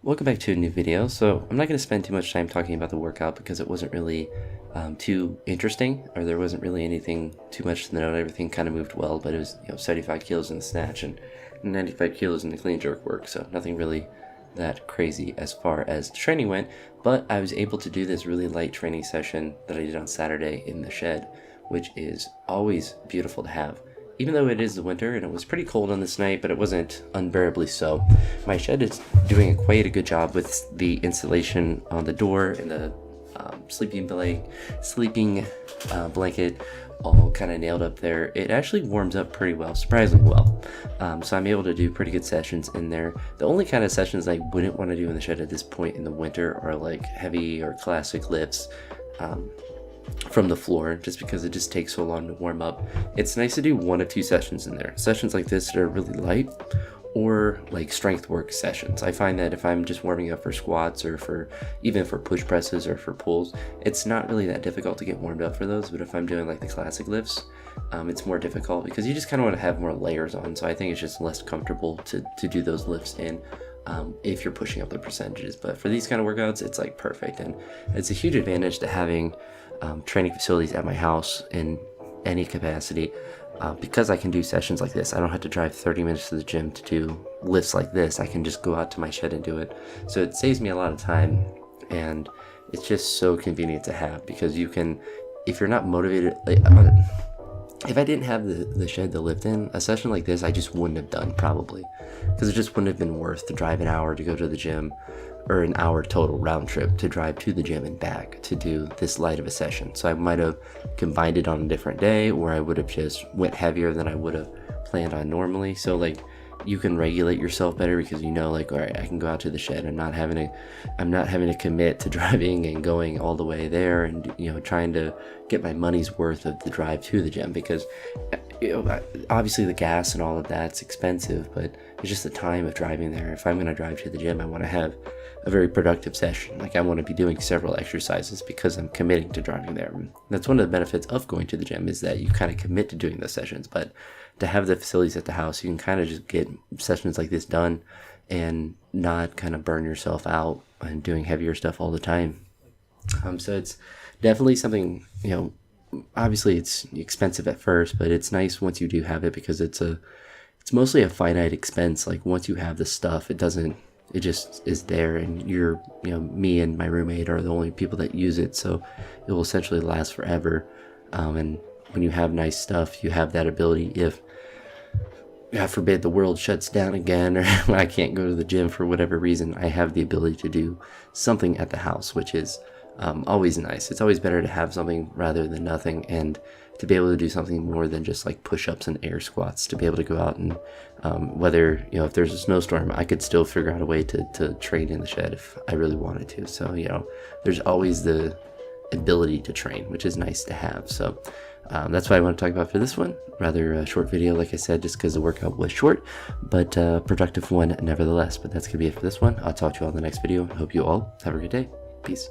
Welcome back to a new video. So I'm not going to spend too much time talking about the workout because it wasn't really too interesting, or there wasn't really anything too much to note. Everything kind of moved well, but it was 75 kilos in the snatch and 95 kilos in the clean jerk work, so nothing really that crazy as far as training went. But I was able to do this really light training session that I did on Saturday in the shed, which is always beautiful to have. Even though it is the winter and it was pretty cold on this night, but it wasn't unbearably so. My shed is doing quite a good job with the insulation on the door and the sleeping blanket all kind of nailed up there. It actually warms up pretty well, surprisingly well. So I'm able to do pretty good sessions in there. The only kind of sessions I wouldn't want to do in the shed at this point in the winter are like heavy or classic lifts from the floor, just because it just takes so long to warm up. It's nice to do 1 or 2 sessions in there. Sessions like this that are really light, or like strength work sessions. I find that if I'm just warming up for squats or for even for push presses or for pulls, it's not really that difficult to get warmed up for those. But if I'm doing like the classic lifts, it's more difficult because you just kind of want to have more layers on. So I think it's just less comfortable to do those lifts in if you're pushing up the percentages. But for these kind of workouts, it's like perfect, and it's a huge advantage to having training facilities at my house in any capacity, because I can do sessions like this. I don't have to drive 30 minutes to the gym to do lifts like this. I can just go out to my shed and do it. So it saves me a lot of time, and it's just so convenient to have, because you can, if you're not motivated, if I didn't have the shed to lift in, a session like this I just wouldn't have done, probably, because it just wouldn't have been worth to drive an hour to go to the gym, or an hour total round trip to drive to the gym and back to do this light of a session. So I might have combined it on a different day, or I would have just went heavier than I would have planned on normally. So like, you can regulate yourself better, because you know, like, all right, I can go out to the shed. I'm not having to commit to driving and going all the way there, and trying to get my money's worth of the drive to the gym, because obviously the gas and all of that's expensive, but it's just the time of driving there. If I'm going to drive to the gym, I want to have a very productive session. Like, I want to be doing several exercises because I'm committing to driving there. And that's one of the benefits of going to the gym, is that you kind of commit to doing those sessions. But to have the facilities at the house, you can kind of just get sessions like this done and not kind of burn yourself out and doing heavier stuff all the time. So it's definitely something, obviously it's expensive at first, but it's nice once you do have it, because it's mostly a finite expense. Like, once you have the stuff, it just is there, and me and my roommate are the only people that use it, so it will essentially last forever. And when you have nice stuff, you have that ability, if God forbid the world shuts down again, or I can't go to the gym for whatever reason, I have the ability to do something at the house, which is always nice. It's always better to have something rather than nothing, and to be able to do something more than just like push-ups and air squats, to be able to go out and whether, if there's a snowstorm, I could still figure out a way to train in the shed if I really wanted to. So, there's always the ability to train, which is nice to have. So that's what I want to talk about for this one. Rather a short video, like I said, just because the workout was short, but productive one nevertheless. But that's going to be it for this one. I'll talk to you all in the next video. I hope you all have a good day. Peace.